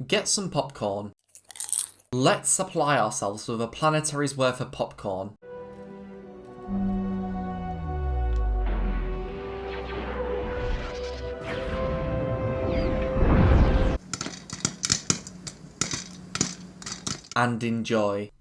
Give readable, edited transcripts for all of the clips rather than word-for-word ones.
Get some popcorn. Let's supply ourselves with a planetary's worth of popcorn. And enjoy.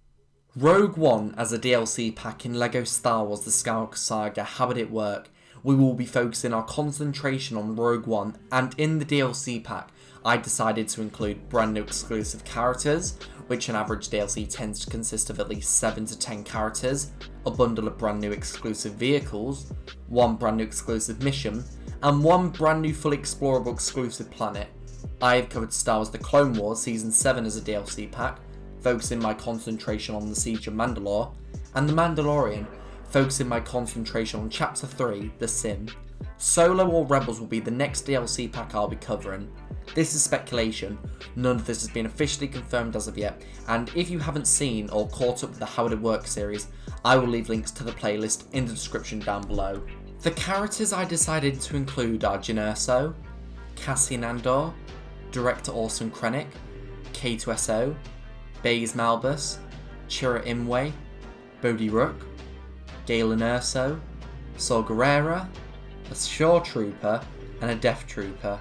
Rogue One as a DLC pack in LEGO Star Wars The Skywalker Saga. How would it work? We will be focusing our concentration on Rogue One, and in the DLC pack I decided to include brand new exclusive characters, which an average DLC tends to consist of at least 7 to 10 characters, a bundle of brand new exclusive vehicles, one brand new exclusive mission, and one brand new fully explorable exclusive planet. I have covered Star Wars The Clone Wars Season 7 as a DLC pack, focusing my concentration on the Siege of Mandalore, and The Mandalorian, focusing my concentration on Chapter 3, The Sim. Solo or Rebels will be the next DLC pack I'll be covering. This is speculation, none of this has been officially confirmed as of yet, and if you haven't seen or caught up with the How Would It Work series, I will leave links to the playlist in the description down below. The characters I decided to include are Jyn Erso, Cassian Andor, Director Orson Krennic, K2SO, Baze Malbus, Chirrut Imwe, Bodhi Rook, Galen Erso, Saw Gerrera, a Shore Trooper, and a Death Trooper.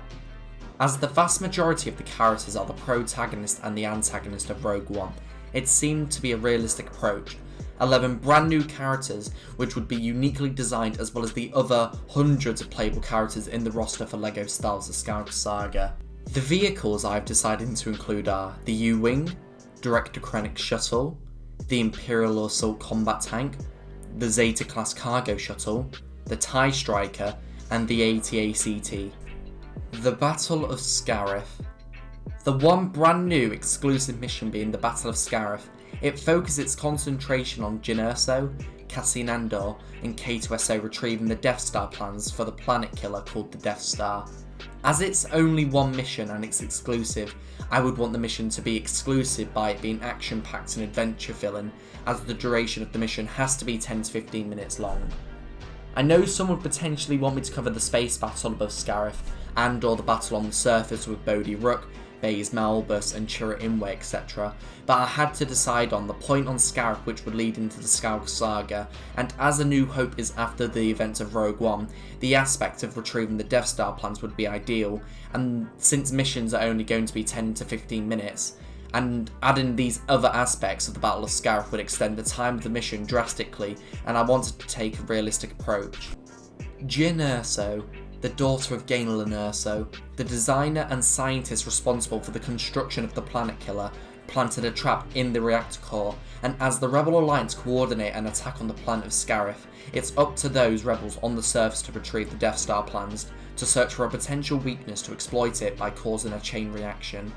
As the vast majority of the characters are the protagonist and the antagonist of Rogue One, it seemed to be a realistic approach. 11 brand new characters which would be uniquely designed, as well as the other hundreds of playable characters in the roster for LEGO Star Wars The Skywalker Saga. The vehicles I've decided to include are the U-Wing, Director Krennic's shuttle, the Imperial Assault Combat Tank, the Zeta class cargo shuttle, the TIE Striker, and the AT-ACT. The Battle of Scarif. The one brand new exclusive mission being the Battle of Scarif. It focuses its concentration on Jyn Erso, Cassian Andor, and K2SO retrieving the Death Star plans for the planet killer called the Death Star. As it's only one mission and it's exclusive, I would want the mission to be exclusive by it being action-packed and adventure-filling, as the duration of the mission has to be 10 to 15 minutes long. I know some would potentially want me to cover the space battle above Scarif, and or the battle on the surface with Bodhi Rook, Baze Malbus and Chirrut Imwe, etc. But I had to decide on the point on Scarif which would lead into the Skywalker Saga, and as A New Hope is after the events of Rogue One, the aspect of retrieving the Death Star plans would be ideal, and since missions are only going to be 10 to 15 minutes, and adding these other aspects of the Battle of Scarif would extend the time of the mission drastically, and I wanted to take a realistic approach. Jyn Erso, the daughter of Galen Erso, the designer and scientist responsible for the construction of the planet killer, planted a trap in the reactor core, and as the Rebel Alliance coordinate an attack on the planet of Scarif, it's up to those rebels on the surface to retrieve the Death Star plans, to search for a potential weakness to exploit it by causing a chain reaction.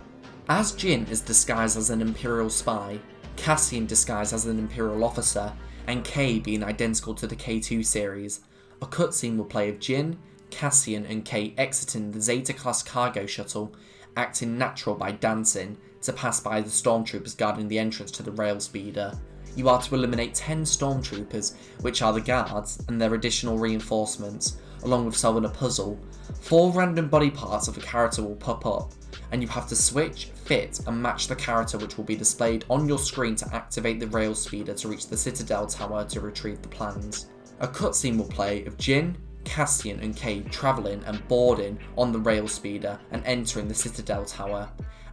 As Jyn is disguised as an Imperial spy, Cassian disguised as an Imperial officer, and Kay being identical to the K2 series, a cutscene will play of Jyn, Cassian and Kay exiting the Zeta class cargo shuttle, acting natural by dancing to pass by the stormtroopers guarding the entrance to the rail speeder. You are to eliminate 10 stormtroopers, which are the guards and their additional reinforcements, along with solving a puzzle. 4 random body parts of a character will pop up, and you have to switch, fit and match the character, which will be displayed on your screen to activate the rail speeder to reach the Citadel Tower to retrieve the plans. A cutscene will play of Jyn, Cassian and Kay travelling and boarding on the rail speeder and entering the Citadel Tower.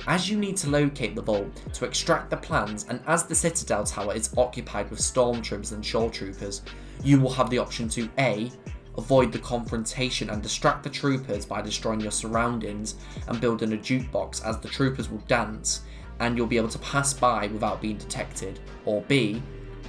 As you need to locate the vault to extract the plans, and as the Citadel Tower is occupied with stormtroopers and shore troopers, you will have the option to A. Avoid the confrontation and distract the troopers by destroying your surroundings and building a jukebox, as the troopers will dance and you'll be able to pass by without being detected, or B.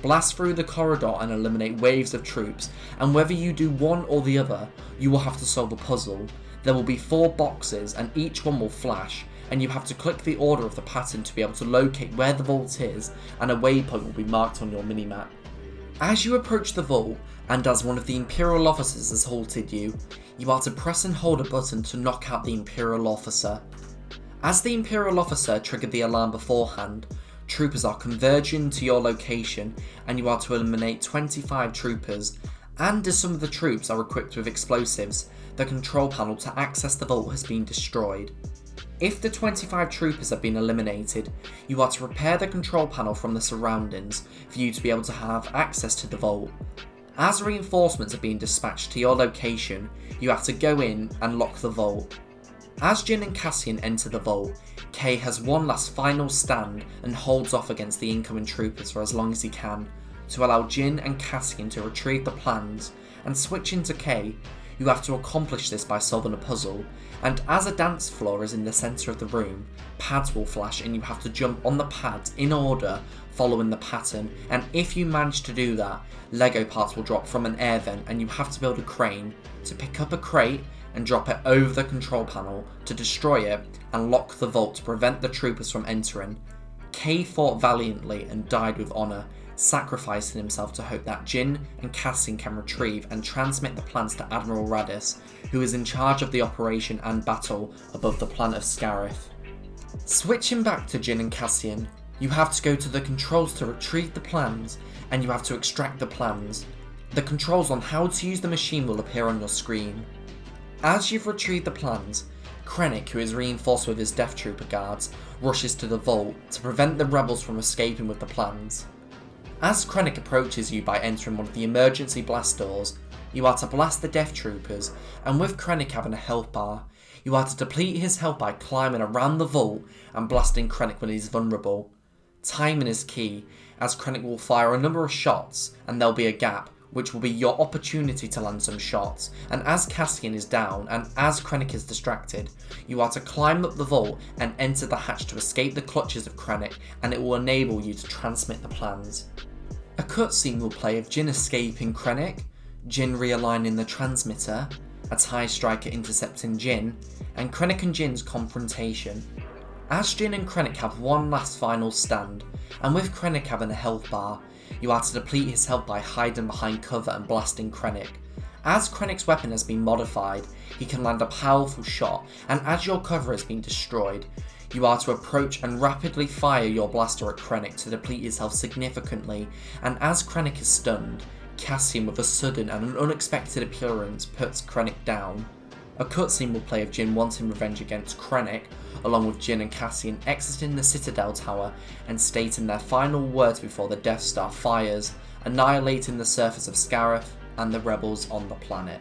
Blast through the corridor and eliminate waves of troops, and whether you do one or the other, you will have to solve a puzzle. There will be 4 boxes and each one will flash, and you have to click the order of the pattern to be able to locate where the vault is, and a waypoint will be marked on your minimap. As you approach the vault, and as one of the Imperial officers has halted you, you are to press and hold a button to knock out the Imperial officer. As the Imperial officer triggered the alarm beforehand, troopers are converging to your location, and you are to eliminate 25 troopers, and as some of the troops are equipped with explosives, the control panel to access the vault has been destroyed. If the 25 troopers have been eliminated, you are to repair the control panel from the surroundings for you to be able to have access to the vault. As reinforcements are being dispatched to your location, you have to go in and lock the vault. As Jin and Cassian enter the vault, Kay has one last final stand and holds off against the incoming troopers for as long as he can, to allow Jin and Cassian to retrieve the plans, and switching to Kay, you have to accomplish this by solving a puzzle, and as a dance floor is in the centre of the room, pads will flash and you have to jump on the pads in order following the pattern, and if you manage to do that, Lego parts will drop from an air vent and you have to build a crane to pick up a crate and drop it over the control panel to destroy it and lock the vault to prevent the troopers from entering. Kay fought valiantly and died with honour, sacrificing himself to hope that Jin and Cassian can retrieve and transmit the plans to Admiral Radis, who is in charge of the operation and battle above the planet of Scarif. Switching back to Jin and Cassian, you have to go to the controls to retrieve the plans, and you have to extract the plans. The controls on how to use the machine will appear on your screen. As you've retrieved the plans, Krennic, who is reinforced with his Death Trooper guards, rushes to the vault to prevent the rebels from escaping with the plans. As Krennic approaches you by entering one of the emergency blast doors, you are to blast the Death Troopers, and with Krennic having a health bar, you are to deplete his health by climbing around the vault and blasting Krennic when he's vulnerable. Timing is key, as Krennic will fire a number of shots and there'll be a gap, which will be your opportunity to land some shots, and as Cassian is down and as Krennic is distracted, you are to climb up the vault and enter the hatch to escape the clutches of Krennic, and it will enable you to transmit the plans. A cutscene will play of Jin escaping Krennic, Jin realigning the transmitter, a TIE Striker intercepting Jin, and Krennic and Jin's confrontation. As Jin and Krennic have one last final stand, and with Krennic having a health bar, you are to deplete his health by hiding behind cover and blasting Krennic. As Krennic's weapon has been modified, he can land a powerful shot, and as your cover has been destroyed, you are to approach and rapidly fire your blaster at Krennic to deplete his health significantly, and as Krennic is stunned, Cassian with a sudden and an unexpected appearance puts Krennic down. A cutscene will play of Jin wanting revenge against Krennic, along with Jin and Cassian exiting the Citadel Tower and stating their final words before the Death Star fires, annihilating the surface of Scarif and the rebels on the planet.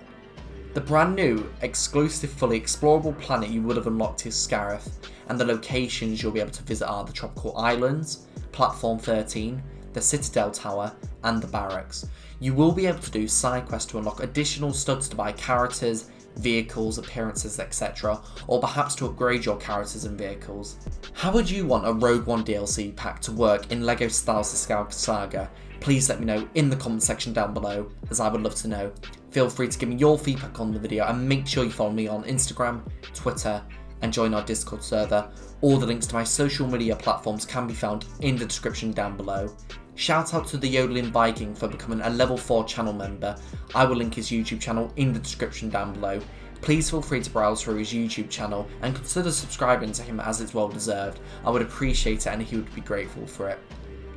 The brand new, exclusive, fully explorable planet you would have unlocked is Scarif, and the locations you'll be able to visit are the Tropical Islands, Platform 13, the Citadel Tower, and the Barracks. You will be able to do side quests to unlock additional studs to buy characters, vehicles, appearances, etc., or perhaps to upgrade your characters and vehicles. How would you want a Rogue One DLC pack to work in LEGO Styles The Skywalker Saga? Please let me know in the comment section down below, as I would love to know. Feel free to give me your feedback on the video, and make sure you follow me on Instagram, Twitter, and join our Discord server. All the links to my social media platforms can be found in the description down below. Shout out to the Yodeling Viking for becoming a level 4 channel member. I will link his YouTube channel in the description down below. Please feel free to browse through his YouTube channel and consider subscribing to him, as it's well deserved. I would appreciate it and he would be grateful for it.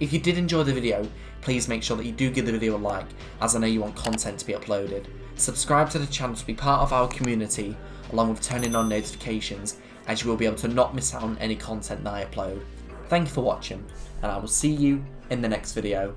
If you did enjoy the video, please make sure that you do give the video a like, as I know you want content to be uploaded. Subscribe to the channel to be part of our community, along with turning on notifications, as you will be able to not miss out on any content that I upload. Thank you for watching, and I will see you in the next video.